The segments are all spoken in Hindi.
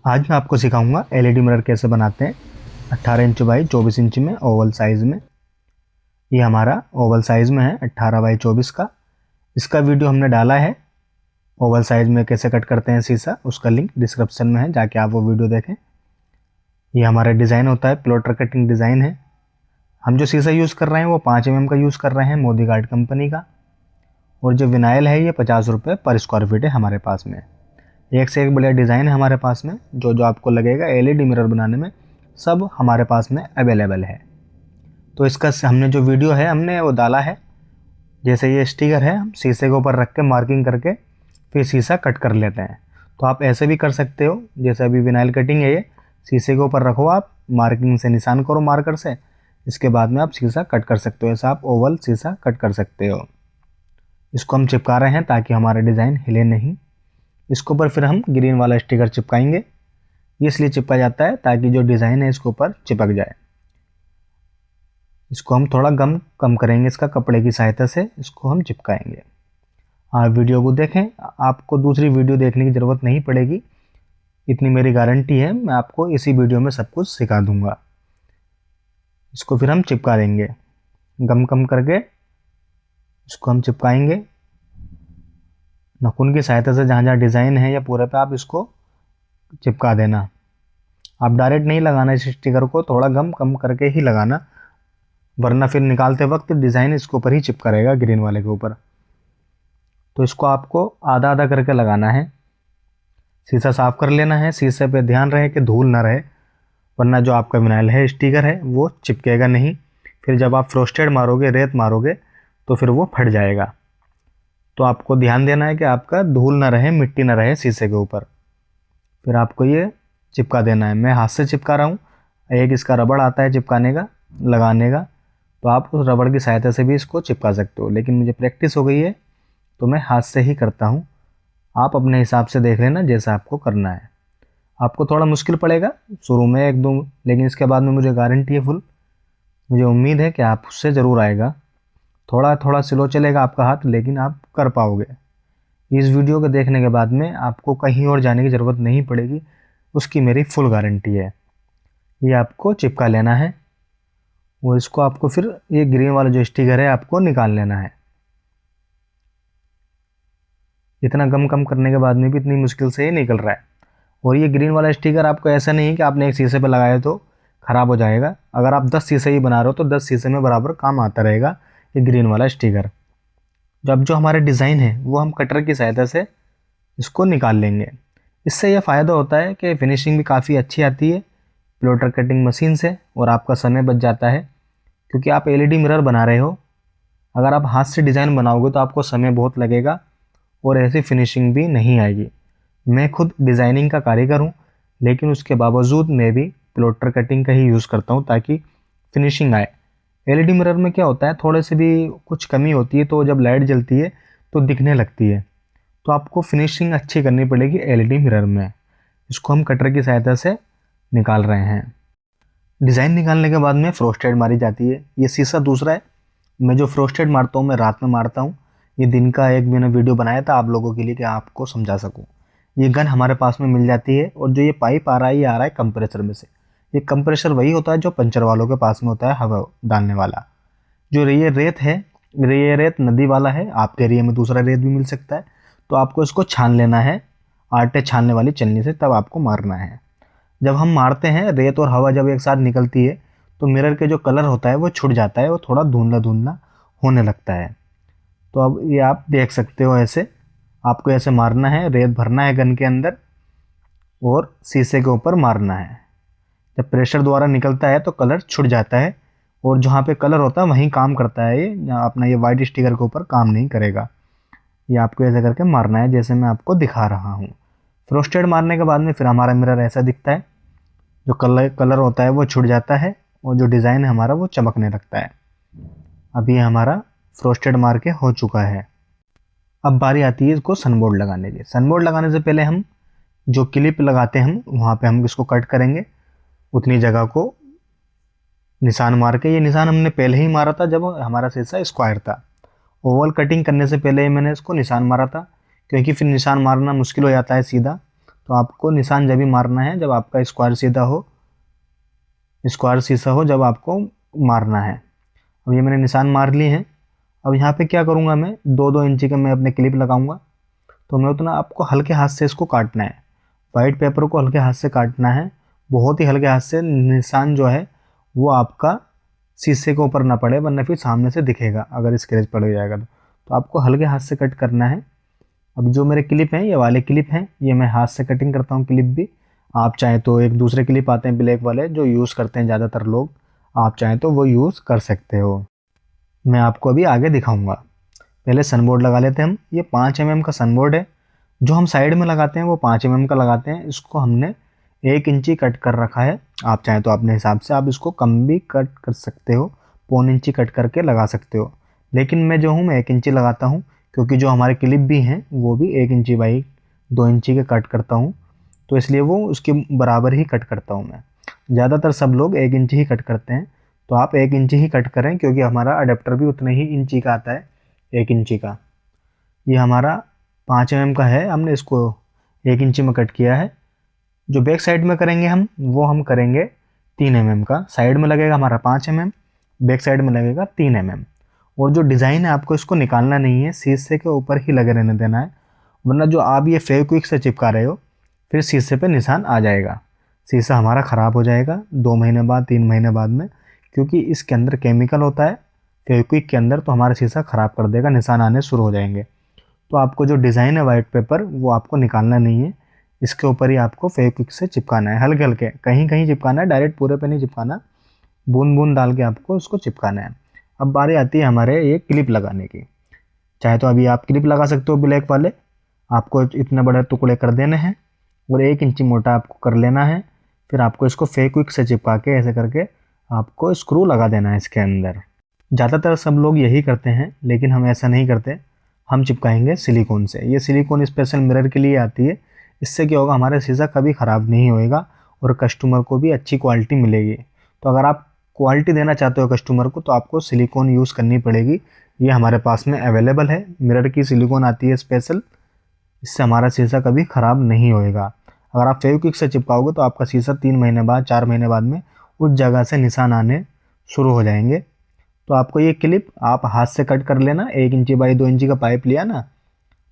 आज मैं आपको सिखाऊंगा एलईडी मिरर कैसे बनाते हैं 18 इंच बाई 24 इंच में ओवल साइज़ में। ये हमारा ओवल साइज़ में है 18 बाई 24 का। इसका वीडियो हमने डाला है ओवल साइज़ में कैसे कट करते हैं शीशा, उसका लिंक डिस्क्रिप्शन में है, जाके आप वो वीडियो देखें। ये हमारा डिज़ाइन होता है, प्लॉटर कटिंग डिज़ाइन है। हम जो शीशा यूज़ कर रहे हैं वो 5 mm का यूज़ कर रहे हैं, मोदी गार्ड कंपनी का। और जो विनाइल है ये 50 रुपये पर स्क्वायर फीट है हमारे पास में। एक से एक बढ़िया डिज़ाइन है हमारे पास में। जो जो आपको लगेगा एलईडी मिरर बनाने में सब हमारे पास में अवेलेबल है। तो इसका हमने जो वीडियो है हमने वो डाला है। जैसे ये स्टिकर है, हम शीशे के ऊपर रख के मार्किंग करके फिर शीशा कट कर लेते हैं। तो आप ऐसे भी कर सकते हो, जैसे अभी विनाइल कटिंग है, ये शीशे के ऊपर रखो, आप मार्किंग से निशान करो मार्कर से, इसके बाद में आप शीशा कट कर सकते हो। ऐसा आप ओवल शीशा कट कर सकते हो। इसको हम चिपका रहे हैं ताकि हमारा डिज़ाइन हिले नहीं। इसके ऊपर फिर हम ग्रीन वाला स्टिकर चिपकाएंगे। ये इसलिए चिपका जाता है ताकि जो डिज़ाइन है इसके ऊपर चिपक जाए। इसको हम थोड़ा कम करेंगे, इसका कपड़े की सहायता से इसको हम चिपकाएंगे। आप वीडियो को देखें, आपको दूसरी वीडियो देखने की ज़रूरत नहीं पड़ेगी, इतनी मेरी गारंटी है। मैं आपको इसी वीडियो में सब कुछ सिखा दूंगा। इसको फिर हम चिपका देंगे, कम करके इसको हम चिपकाएंगे नाखून की सहायता से। जहाँ जहाँ डिज़ाइन है या पूरे पे आप इसको चिपका देना। आप डायरेक्ट नहीं लगाना इस स्टिकर को, थोड़ा कम करके ही लगाना, वरना फिर निकालते वक्त डिज़ाइन इसके ऊपर ही चिपका रहेगा, ग्रीन वाले के ऊपर। तो इसको आपको आधा आधा करके लगाना है। शीशा साफ कर लेना है, शीशे पे ध्यान रहे कि धूल ना रहे, वरना जो आपका विनाइल है स्टिकर है वो चिपकेगा नहीं। फिर जब आप फ्रोस्टेड मारोगे, रेत मारोगे, तो फिर वो फट जाएगा। तो आपको ध्यान देना है कि आपका धूल ना रहे, मिट्टी ना रहे शीशे के ऊपर। फिर आपको ये चिपका देना है। मैं हाथ से चिपका रहा हूँ। एक इसका रबड़ आता है चिपकाने का, लगाने का, तो आप उस रबड़ की सहायता से भी इसको चिपका सकते हो, लेकिन मुझे प्रैक्टिस हो गई है तो मैं हाथ से ही करता हूँ। आप अपने हिसाब से देख लेना जैसा आपको करना है। आपको थोड़ा मुश्किल पड़ेगा शुरू में एक दो, लेकिन इसके बाद में मुझे गारंटी है फुल, मुझे उम्मीद है कि आप उससे ज़रूर आएगा। थोड़ा थोड़ा स्लो चलेगा आपका हाथ, लेकिन आप कर पाओगे। इस वीडियो को देखने के बाद में आपको कहीं और जाने की ज़रूरत नहीं पड़ेगी, उसकी मेरी फुल गारंटी है। ये आपको चिपका लेना है और इसको आपको फिर ये ग्रीन वाला जो स्टिकर है आपको निकाल लेना है। इतना कम करने के बाद में भी इतनी मुश्किल से ये निकल रहा है। और ये ग्रीन वाला स्टिकर आपको ऐसा नहीं है कि आपने एक शीशे पर लगाया तो ख़राब हो जाएगा। अगर आप 10 शीशे ही बना रहे हो तो 10 शीशे में बराबर काम आता रहेगा ये ग्रीन वाला स्टिकर। जब जो हमारे डिज़ाइन है वो हम कटर की सहायता से इसको निकाल लेंगे। इससे यह फ़ायदा होता है कि फिनिशिंग भी काफ़ी अच्छी आती है प्लॉटर कटिंग मशीन से, और आपका समय बच जाता है, क्योंकि आप एलईडी मिरर बना रहे हो। अगर आप हाथ से डिज़ाइन बनाओगे तो आपको समय बहुत लगेगा और ऐसी फिनिशिंग भी नहीं आएगी। मैं खुद डिज़ाइनिंग का कारीगर हूँ, लेकिन उसके बावजूद मैं भी प्लॉटर कटिंग का ही यूज़ करता हूँ ताकि फिनिशिंग आए। एलईडी मिरर में क्या होता है, थोड़े से भी कुछ कमी होती है तो जब लाइट जलती है तो दिखने लगती है। तो आपको फिनिशिंग अच्छी करनी पड़ेगी एलईडी मिरर में। इसको हम कटर की सहायता से निकाल रहे हैं। डिज़ाइन निकालने के बाद में फ्रोस्टेड मारी जाती है। ये शीशा दूसरा है। मैं जो फ्रोस्टेड मारता हूँ मैं रात में मारता हूँ। ये दिन का एक मैंने वीडियो बनाया था आप लोगों के लिए कि आपको समझा सकूँ। ये गन हमारे पास में मिल जाती है, और जो ये पाइप आ रहा है ये आ रहा है कंप्रेसर में से। ये कंप्रेसर वही होता है जो पंचर वालों के पास में होता है, हवा डालने वाला। जो ये रेत है, ये रेत नदी वाला है, आपके एरिया में दूसरा रेत भी मिल सकता है। तो आपको इसको छान लेना है आटे छानने वाली छलनी से, तब आपको मारना है। जब हम मारते हैं रेत और हवा जब एक साथ निकलती है तो मिरर के जो कलर होता है वो छुट जाता है, वो थोड़ा धुंधला धुंधला होने लगता है। तो अब ये आप देख सकते हो, ऐसे आपको ऐसे मारना है, रेत भरना है गन के अंदर और शीशे के ऊपर मारना है। जब प्रेशर द्वारा निकलता है तो कलर छुट जाता है, और जहाँ पे कलर होता है वहीं काम करता है ये, अपना ये वाइट स्टिकर के ऊपर काम नहीं करेगा। ये आपको ऐसे करके मारना है जैसे मैं आपको दिखा रहा हूँ। फ्रोस्टेड मारने के बाद में फिर हमारा मिरर ऐसा दिखता है, जो कलर होता है वो छुट जाता है और जो डिज़ाइन है हमारा वो चमकने लगता है। अभी हमारा फ्रोस्टेड मार के हो चुका है। अब बारी आती है इसको सनबोर्ड लगाने की। सनबोर्ड लगाने से पहले हम जो क्लिप लगाते हैं हम वहाँ पे हम इसको कट करेंगे, उतनी जगह को निशान मार के। ये निशान हमने पहले ही मारा था जब हमारा शीशा स्क्वायर था। ओवल कटिंग करने से पहले ही मैंने इसको निशान मारा था, क्योंकि फिर निशान मारना मुश्किल हो जाता है सीधा। तो आपको निशान जब भी मारना है जब आपका स्क्वायर शीशा हो जब आपको मारना है। अब ये मैंने निशान मार लिए हैं। अब यहाँ पे क्या करूँगा, मैं 2-2 इंची का मैं अपने क्लिप लगाऊंगा। तो मैं उतना आपको हल्के हाथ से इसको काटना है, वाइट पेपर को हल्के हाथ से काटना है, बहुत ही हल्के हाथ से। निशान जो है वो आपका शीशे के ऊपर ना पड़े, वरना फिर सामने से दिखेगा अगर स्क्रैच पड़ जाएगा तो आपको हल्के हाथ से कट करना है। अब जो मेरे क्लिप हैं ये वाले क्लिप हैं, ये मैं हाथ से कटिंग करता हूँ क्लिप भी। आप चाहें तो एक दूसरे क्लिप आते हैं ब्लैक वाले जो यूज़ करते हैं ज़्यादातर लोग, आप चाहें तो वो यूज़ कर सकते हो। मैं आपको अभी आगे दिखाऊंगा। पहले सनबोर्ड लगा लेते हैं हम। ये 5 mm का सनबोर्ड है। जो हम साइड में लगाते हैं वो 5 mm का लगाते हैं। इसको हमने 1 इंची कट कर रखा है। आप चाहें तो अपने हिसाब से आप इसको कम भी कट कर सकते हो, 1.25 इंची कट करके लगा सकते हो। लेकिन मैं जो हूँ मैं 1 इंची लगाता हूँ, क्योंकि जो हमारे क्लिप भी हैं वो भी 1 इंची बाई 2 इंची के कट करता हूँ, तो इसलिए वो उसके बराबर ही कट करता हूँ मैं। ज़्यादातर सब लोग 1 इंची ही कट करते हैं, तो आप 1 इंची ही कट करें, क्योंकि हमारा अडेप्टर भी उतने ही इंची का आता है, 1 इंची का। ये हमारा 5 mm का है, हमने इसको 1 इंची में कट किया है। जो बैक साइड में करेंगे वो हम करेंगे 3 mm का। साइड में लगेगा हमारा 5 mm, बैक साइड में लगेगा 3 mm। और जो डिज़ाइन है आपको इसको निकालना नहीं है, शीशे के ऊपर ही लगे रहने देना है, वरना जो आप ये फेविक्विक से चिपका रहे हो फिर शीशे पे निशान आ जाएगा, शीशा हमारा ख़राब हो जाएगा 2 महीने बाद 3 महीने बाद में, क्योंकि इसके अंदर केमिकल होता है फेविक्विक के अंदर, तो हमारा शीशा ख़राब कर देगा, निशान आने शुरू हो जाएंगे। तो आपको जो डिज़ाइन है वाइट पेपर वो आपको निकालना नहीं है, इसके ऊपर ही आपको फेविक्विक से चिपकाना है, हल्के हल्के कहीं कहीं चिपकाना है, डायरेक्ट पूरे पे नहीं चिपकाना, बूंद बूंद डाल के आपको उसको चिपकाना है। अब बारी आती है हमारे ये क्लिप लगाने की। चाहे तो अभी आप क्लिप लगा सकते हो ब्लैक वाले, आपको इतने बड़े टुकड़े कर देने हैं और 1 इंची मोटा आपको कर लेना है। फिर आपको इसको फेविक्विक से चिपका के ऐसे करके आपको स्क्रू लगा देना है इसके अंदर। ज़्यादातर सब लोग यही करते हैं, लेकिन हम ऐसा नहीं करते, हम चिपकाएंगे सिलिकॉन से। ये सिलिकॉन स्पेशल मिरर के लिए आती है। इससे क्या होगा, हमारा शीशा कभी ख़राब नहीं होएगा और कस्टमर को भी अच्छी क्वालिटी मिलेगी। तो अगर आप क्वालिटी देना चाहते हो कस्टमर को तो आपको सिलिकॉन यूज़ करनी पड़ेगी। ये हमारे पास में अवेलेबल है, मिरर की सिलिकॉन आती है स्पेशल, इससे हमारा शीशा कभी ख़राब नहीं होएगा। अगर आप फेविक्विक से चिपकाओगे तो आपका शीशा 3 महीने बाद 4 महीने बाद में उस जगह से निशान आने शुरू हो जाएंगे। तो आपको ये क्लिप आप हाथ से कट कर लेना। 1 इंची बाई 2 इंची का पाइप लिया ना,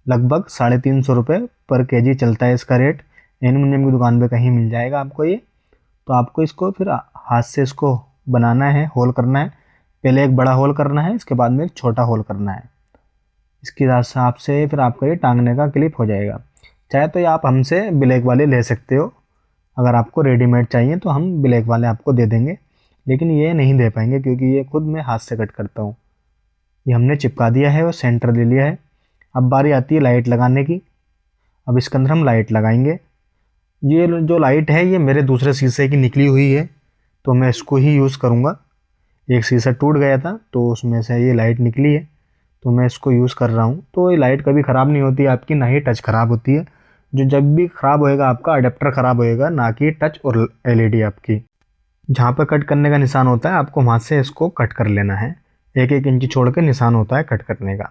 लगभग 350 रुपये पर केजी चलता है इसका रेट। एल्युमिनियम की दुकान पे कहीं मिल जाएगा आपको ये। तो आपको इसको फिर हाथ से इसको बनाना है, होल करना है। पहले एक बड़ा होल करना है, इसके बाद में एक छोटा होल करना है। इसके हिसाब से फिर आपका ये टांगने का क्लिप हो जाएगा। चाहे तो ये आप हमसे ब्लैक वाले ले सकते हो, अगर आपको रेडीमेड चाहिए तो हम ब्लैक वाले आपको दे देंगे, लेकिन ये नहीं दे पाएंगे क्योंकि ये खुद मैं हाथ से कट करता हूँ। ये हमने चिपका दिया है और सेंटर ले लिया है। अब बारी आती है लाइट लगाने की। अब इसके अंदर हम लाइट लगाएंगे। ये जो लाइट है ये मेरे दूसरे शीशे की निकली हुई है, तो मैं इसको ही यूज़ करूँगा। एक शीशा टूट गया था तो उसमें से ये लाइट निकली है, तो मैं इसको यूज़ कर रहा हूँ। तो ये लाइट कभी ख़राब नहीं होती आपकी, ना ही टच ख़राब होती है। जो जब भी ख़राब होएगा आपका अडेप्टर ख़राब होएगा, ना कि टच और एलईडी आपकी। जहाँ पर कट करने का निशान होता है आपको वहाँ से इसको कट कर लेना है। 1-1 इंची छोड़ के निशान होता है कट करने का।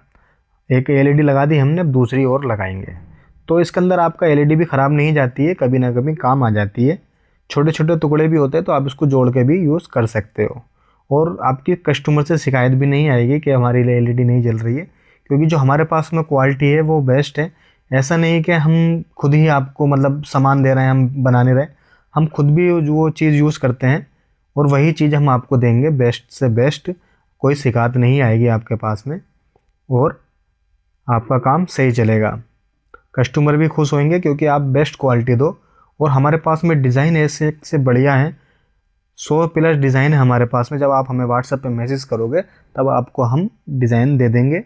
एक एलईडी लगा दी हमने, अब दूसरी और लगाएंगे। तो इसके अंदर आपका एलईडी भी ख़राब नहीं जाती है, कभी ना कभी काम आ जाती है। छोटे छोटे टुकड़े भी होते हैं तो आप इसको जोड़ के भी यूज़ कर सकते हो, और आपकी कस्टमर से शिकायत भी नहीं आएगी कि हमारी एलईडी नहीं जल रही है, क्योंकि जो हमारे पास में क्वालिटी है वो बेस्ट है। ऐसा नहीं कि हम खुद ही आपको मतलब सामान दे रहे हैं, हम बना नहीं रहे, हम खुद भी वो चीज़ यूज़ करते हैं और वही चीज़ हम आपको देंगे बेस्ट से बेस्ट। कोई शिकायत नहीं आएगी आपके पास में और आपका काम सही चलेगा। कस्टमर भी खुश होंगे क्योंकि आप बेस्ट क्वालिटी दो। और हमारे पास में डिज़ाइन ऐसे से बढ़िया हैं, 100 प्लस डिज़ाइन है हमारे पास में। जब आप हमें व्हाट्सएप पे मैसेज करोगे तब आपको हम डिज़ाइन दे देंगे,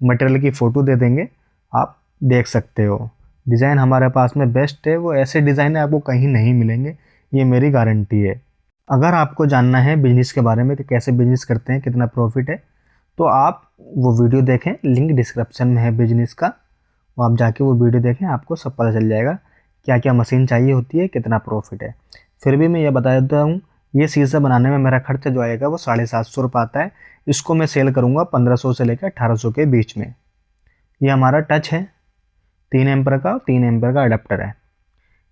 मटेरियल की फ़ोटो दे देंगे, आप देख सकते हो। डिज़ाइन हमारे पास में बेस्ट है, वो ऐसे डिज़ाइन है आपको कहीं नहीं मिलेंगे, ये मेरी गारंटी है। अगर आपको जानना है बिजनेस के बारे में कि कैसे बिजनेस करते हैं, कितना प्रॉफिट है, तो आप वो वीडियो देखें, लिंक डिस्क्रिप्शन में है बिजनेस का, वो आप जाके वो वीडियो देखें, आपको सब पता चल जाएगा क्या क्या मशीन चाहिए होती है, कितना प्रॉफिट है। फिर भी मैं ये बता देता हूँ, ये शीशा बनाने में मेरा खर्चा जो आएगा वो 750 रुपये आता है। इसको मैं सेल करूँगा 1500 से लेकर 1800 के बीच में। ये हमारा टच है 3 एम्पर का, 3 एम्पर का अडेप्टर है।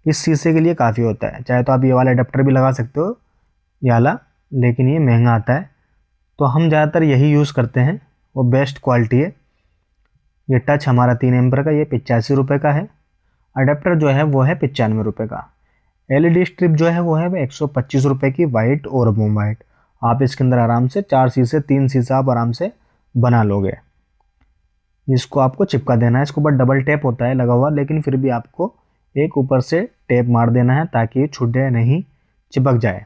इस शीशे के लिए काफ़ी होता है। चाहे तो आप ये वाला अडेप्टर भी लगा सकते हो, ये वाला, लेकिन ये महंगा आता है, तो हम ज़्यादातर यही यूज़ करते हैं, वो बेस्ट क्वालिटी है। ये टच हमारा 3 एम्पर का, ये 85 रुपये का है। अडेप्टर जो है वो है 95 रुपये का। एलईडी स्ट्रिप जो है वो है 125 रुपये की, वाइट और मोम वाइट। आप इसके अंदर आराम से 4 शीशे 3 शीशा आप आराम से बना लोगे। इसको आपको चिपका देना है, इसके ऊपर डबल टेप होता है लगा हुआ, लेकिन फिर भी आपको एक ऊपर से टेप मार देना है ताकि ये छूटे नहीं, चिपक जाए।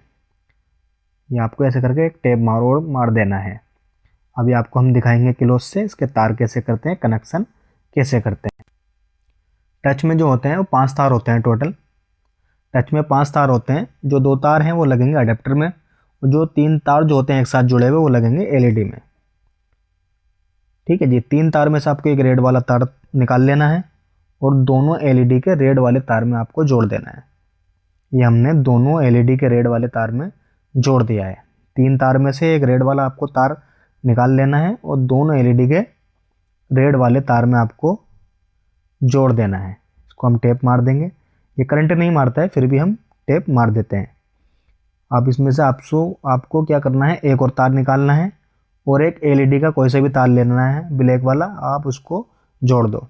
ये आपको ऐसे करके एक टेप मार देना है। अभी आपको हम दिखाएंगे क्लोज से इसके तार कैसे करते हैं, कनेक्शन कैसे करते हैं। टच में जो होते हैं वो 5 तार होते हैं टोटल। टच में 5 तार होते हैं, जो 2 तार हैं वो लगेंगे अडेप्टर में, और जो 3 तार जो होते हैं एक साथ जुड़े हुए वो लगेंगे एलईडी में। ठीक है जी। 3 तार में से आपको एक रेड वाला तार निकाल लेना है और दोनों एलईडी के रेड वाले तार में आपको जोड़ देना है। ये हमने दोनों एलईडी के रेड वाले तार में जोड़ दिया है। 3 तार में से एक रेड वाला आपको तार निकाल लेना है और दोनों एलईडी के रेड वाले तार में आपको जोड़ देना है। इसको हम टेप मार देंगे। ये करंट नहीं मारता है, फिर भी हम टेप मार देते हैं। अब इसमें से आपको क्या करना है, एक और तार निकालना है और एक एलईडी का कोई सा भी तार लेना है ब्लैक वाला, आप उसको जोड़ दो।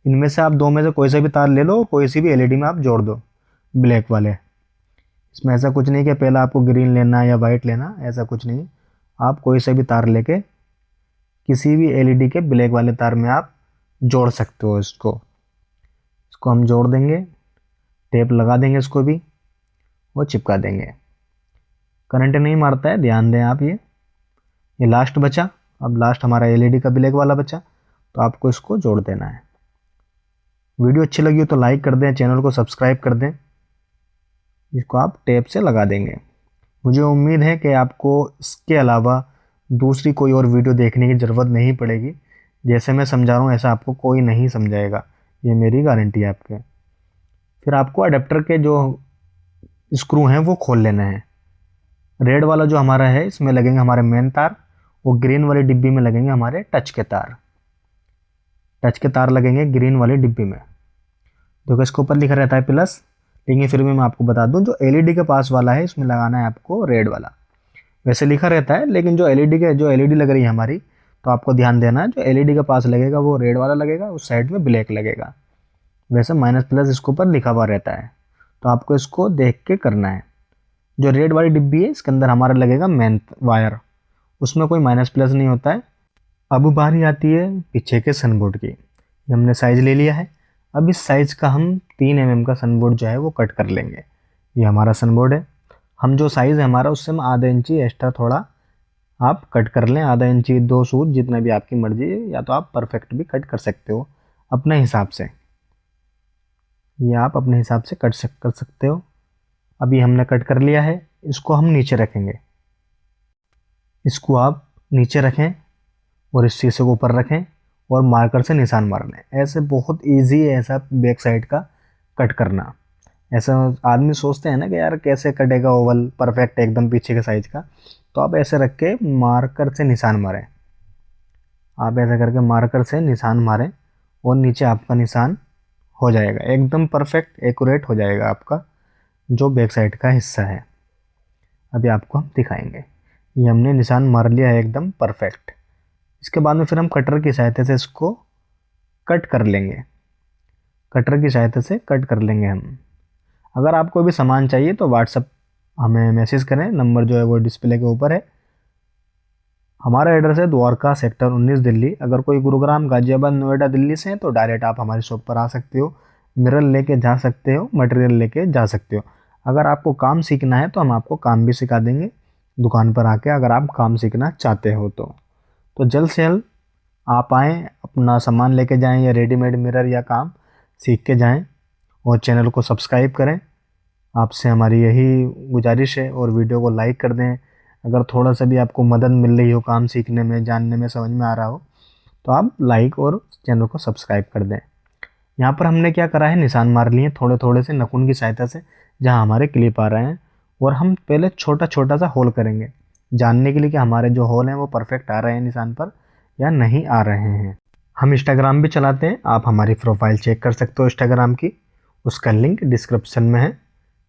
इनमें से आप 2 में से कोई सा भी तार ले लो, कोई सी भी एलईडी में आप जोड़ दो ब्लैक वाले। इसमें ऐसा कुछ नहीं कि पहले आपको ग्रीन लेना या वाइट लेना, ऐसा कुछ नहीं। आप कोई सा भी तार लेके किसी भी एलईडी के ब्लैक वाले तार में आप जोड़ सकते हो। इसको हम जोड़ देंगे, टेप लगा देंगे इसको भी और चिपका देंगे। करंट नहीं मारता है, ध्यान दें आप। ये लास्ट बचा। अब लास्ट हमारा एलईडी का ब्लैक वाला बचा, तो आपको इसको जोड़ देना है। वीडियो अच्छी लगी हो तो लाइक कर दें, चैनल को सब्सक्राइब कर दें। इसको आप टेप से लगा देंगे। मुझे उम्मीद है कि आपको इसके अलावा दूसरी कोई और वीडियो देखने की ज़रूरत नहीं पड़ेगी। जैसे मैं समझा रहा हूँ ऐसा आपको कोई नहीं समझाएगा, ये मेरी गारंटी है आपके। फिर आपको अडेप्टर के जो स्क्रू हैं वो खोल लेना है। रेड वाला जो हमारा है इसमें लगेंगे हमारे मेन तार, और ग्रीन वाली डिब्बी में लगेंगे हमारे टच के तार। टच के तार लगेंगे ग्रीन वाली डिब्बी में। देखो इसके ऊपर लिखा रहता है प्लस, लेकिन फिर भी मैं आपको बता दूं, जो एलईडी के पास वाला है इसमें लगाना है आपको रेड वाला। वैसे लिखा रहता है, लेकिन जो एलईडी लग रही है हमारी, तो आपको ध्यान देना है जो एलईडी के पास लगेगा वो रेड वाला लगेगा, उस साइड में ब्लैक लगेगा। वैसे माइनस प्लस इसके ऊपर लिखा हुआ रहता है, तो आपको इसको देख के करना है। जो रेड वाली डिब्बी है इसके अंदर हमारा लगेगा मेन वायर, उसमें कोई माइनस प्लस नहीं होता है। अब बारी आती है पीछे के सनबोर्ड की। ये हमने साइज़ ले लिया है। अब इस साइज़ का हम 3 mm का सनबोर्ड जो है वो कट कर लेंगे। ये हमारा सनबोर्ड है। हम जो साइज़ है हमारा उससे हम आधा इंची एक्स्ट्रा थोड़ा आप कट कर लें, आधा इंची 2 सूत, जितना भी आपकी मर्जी है, या तो आप परफेक्ट भी कट कर सकते हो अपने हिसाब से। ये आप अपने हिसाब से कर सकते हो। अभी हमने कट कर लिया है, इसको हम नीचे रखेंगे। इसको आप नीचे रखें और इस शीशे को ऊपर रखें और मार्कर से निशान मारने। ऐसे बहुत इजी है ऐसा बैक साइड का कट करना। ऐसा आदमी सोचते हैं ना कि यार कैसे कटेगा ओवल परफेक्ट एकदम पीछे के साइज का, तो आप ऐसे रख के मार्कर से निशान मारें। आप ऐसा करके मार्कर से निशान मारें और नीचे आपका निशान हो जाएगा, एकदम परफेक्ट एक्यूरेट हो जाएगा आपका जो बैक साइड का हिस्सा है। अभी आपको हम दिखाएंगे। ये हमने निशान मार लिया है एकदम परफेक्ट। इसके बाद में फिर हम कटर की सहायता से इसको कट कर लेंगे। कटर की सहायता से कट कर लेंगे हम। अगर आपको भी सामान चाहिए तो व्हाट्सअप हमें मैसेज करें, नंबर जो है वो डिस्प्ले के ऊपर है। हमारा एड्रेस है द्वारका सेक्टर 19 दिल्ली। अगर कोई गुरुग्राम, गाजियाबाद, नोएडा, दिल्ली से हैं तो डायरेक्ट आप हमारी शॉप पर आ सकते हो, मिरर लेके जा सकते हो, मटेरियल लेके जा सकते हो। अगर आपको काम सीखना है तो हम आपको काम भी सिखा देंगे दुकान पर आके, अगर आप काम सीखना चाहते हो तो जल्द से जल्द आप आएँ, अपना सामान लेके जाएं या रेडीमेड मिरर या काम सीख के जाएं, और चैनल को सब्सक्राइब करें। आपसे हमारी यही गुजारिश है, और वीडियो को लाइक कर दें। अगर थोड़ा सा भी आपको मदद मिल रही हो काम सीखने में, जानने में, समझ में आ रहा हो, तो आप लाइक और चैनल को सब्सक्राइब कर दें। यहाँ पर हमने क्या करा है, निशान मार लिए थोड़े थोड़े से नखून की सहायता से जहाँ हमारे क्लिप आ रहे हैं, और हम पहले छोटा छोटा सा होल करेंगे जानने के लिए कि हमारे जो होल हैं वो परफेक्ट आ रहे हैं निशान पर या नहीं आ रहे हैं। हम इंस्टाग्राम भी चलाते हैं, आप हमारी प्रोफाइल चेक कर सकते हो इंस्टाग्राम की, उसका लिंक डिस्क्रिप्शन में है,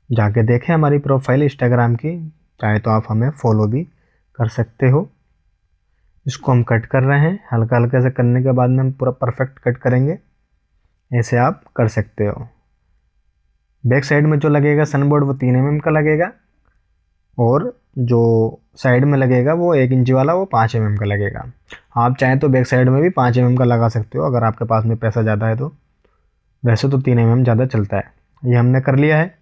जाके देखें हमारी प्रोफाइल इंस्टाग्राम की, चाहे तो आप हमें फॉलो भी कर सकते हो। इसको हम कट कर रहे हैं, हल्का हल्का से करने के बाद में हम पूरा परफेक्ट कट करेंगे, ऐसे आप कर सकते हो। बैक साइड में जो लगेगा सनबोर्ड वो 3 mm का लगेगा, और जो साइड में लगेगा वो 1 इंच वाला वो 5 mm का लगेगा। आप चाहें तो बैक साइड में भी 5 mm का लगा सकते हो अगर आपके पास में पैसा ज़्यादा है तो, वैसे तो 3 mm ज़्यादा चलता है। ये हमने कर लिया है।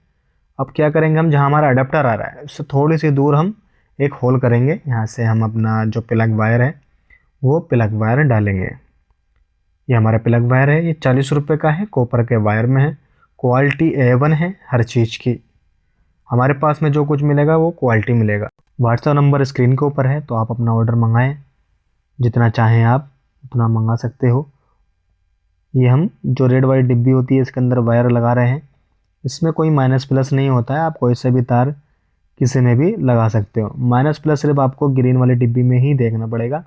अब क्या करेंगे, हम जहाँ हमारा अडेप्टर आ रहा है उससे थोड़ी सी दूर हम एक होल करेंगे, यहाँ से हम अपना जो प्लग वायर है वो प्लग वायर डालेंगे। ये हमारा प्लग वायर है, ये 40 रुपये का है, कॉपर के वायर में है, क्वालिटी A1 है हर चीज़ की। हमारे पास में जो कुछ मिलेगा वो क्वालिटी मिलेगा। व्हाट्सएप नंबर स्क्रीन के ऊपर है, तो आप अपना ऑर्डर मंगाएं, जितना चाहें आप उतना मंगा सकते हो। ये हम जो रेड वाली डिब्बी होती है इसके अंदर वायर लगा रहे हैं, इसमें कोई माइनस प्लस नहीं होता है, आप कोई से भी तार किसी में भी लगा सकते हो। माइनस प्लस सिर्फ आपको ग्रीन वाली डिब्बी में ही देखना पड़ेगा,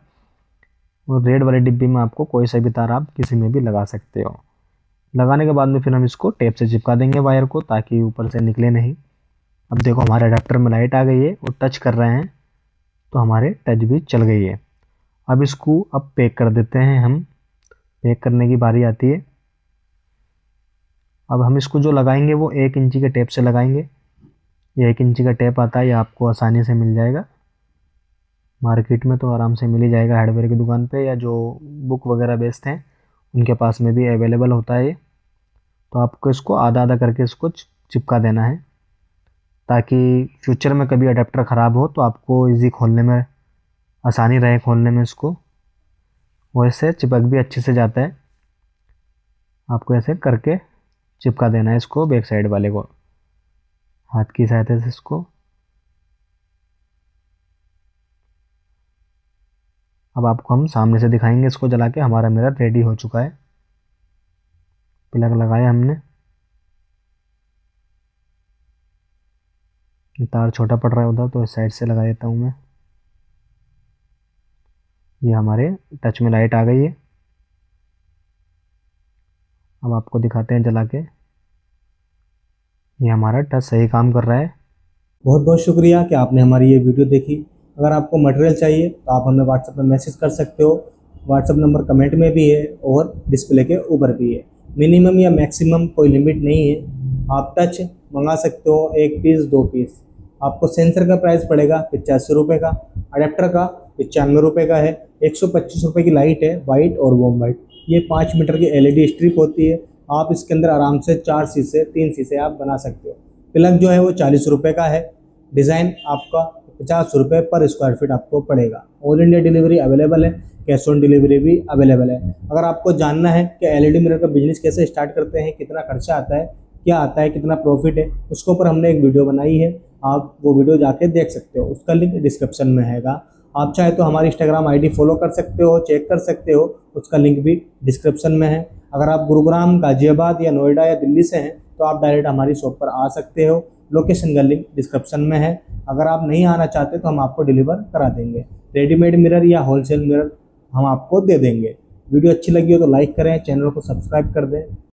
और रेड वाली डिब्बी में आपको कोई सा भी तार आप किसी में भी लगा सकते हो। लगाने के बाद में फिर हम इसको टेप से चिपका देंगे वायर को, ताकि ऊपर से निकले नहीं। अब देखो हमारे अडेप्टर में लाइट आ गई है और टच कर रहे हैं, तो हमारे टच भी चल गई है। अब इसको अब पैक कर देते हैं हम, पैक करने की बारी आती है। अब हम इसको जो लगाएंगे वो 1 इंची के टेप से लगाएंगे। ये 1 इंची का टेप आता है, ये आपको आसानी से मिल जाएगा मार्केट में, तो आराम से मिल ही जाएगा हार्डवेयर की दुकान पे, या जो बुक वगैरह बेचते हैं उनके पास में भी अवेलेबल होता है ये। तो आपको इसको आधा आधा करके इसको चिपका देना है, ताकि फ्यूचर में कभी अडेप्टर ख़राब हो तो आपको इजी खोलने में आसानी रहे खोलने में इसको। वैसे चिपक भी अच्छे से जाता है। आपको ऐसे करके चिपका देना है इसको बैक साइड वाले को, हाथ की सहायता से इसको। अब आपको हम सामने से दिखाएंगे इसको जला के। हमारा मिरर रेडी हो चुका है, प्लग लगाया हमने। तार छोटा पड़ रहा है उधर, तो इस साइड से लगा देता हूँ मैं। ये हमारे टच में लाइट आ गई है। अब आपको दिखाते हैं जला के। ये हमारा टच सही काम कर रहा है। बहुत बहुत शुक्रिया कि आपने हमारी ये वीडियो देखी। अगर आपको मटेरियल चाहिए तो आप हमें व्हाट्सएप में मैसेज कर सकते हो। व्हाट्सएप नंबर कमेंट में भी है और डिस्प्ले के ऊपर भी है। मिनिमम या मैक्सिमम कोई लिमिट नहीं है, आप टच मंगा सकते हो, 1 पीस 2 पीस। आपको सेंसर का प्राइस पड़ेगा 85 रुपये का, अडेप्टर का 95 रुपये का है, 125 रुपये की लाइट है वाइट और वॉर्म वाइट। ये 5 मीटर की LED स्ट्रिप होती है। आप इसके अंदर आराम से 4 शीशे 3 शीशे आप बना सकते हो। प्लग जो है वो 40 रुपये का है। डिज़ाइन आपका 50 रुपये पर स्क्वायर फीट आपको पड़ेगा। ऑल इंडिया डिलीवरी अवेलेबल है, कैश ऑन डिलीवरी भी अवेलेबल है। अगर आपको जानना है कि LED मिरर का बिजनेस कैसे स्टार्ट करते हैं, कितना खर्चा आता है, क्या आता है, कितना प्रॉफिट है, उसके ऊपर हमने एक वीडियो बनाई है, आप वो वीडियो जाके देख सकते हो। उसका लिंक डिस्क्रिप्शन में हैगा। आप चाहे तो हमारी इंस्टाग्राम ID फॉलो कर सकते हो, चेक कर सकते हो, उसका लिंक भी डिस्क्रिप्शन में है। अगर आप गुरुग्राम, गाजियाबाद या नोएडा या दिल्ली से हैं तो आप डायरेक्ट हमारी शॉप पर आ सकते हो। लोकेशन का लिंक डिस्क्रिप्शन में है। अगर आप नहीं आना चाहते तो हम आपको डिलीवर करा देंगे। रेडीमेड मिरर या होलसेल मिरर हम आपको दे देंगे। वीडियो अच्छी लगी हो तो लाइक करें, चैनल को सब्सक्राइब कर दें।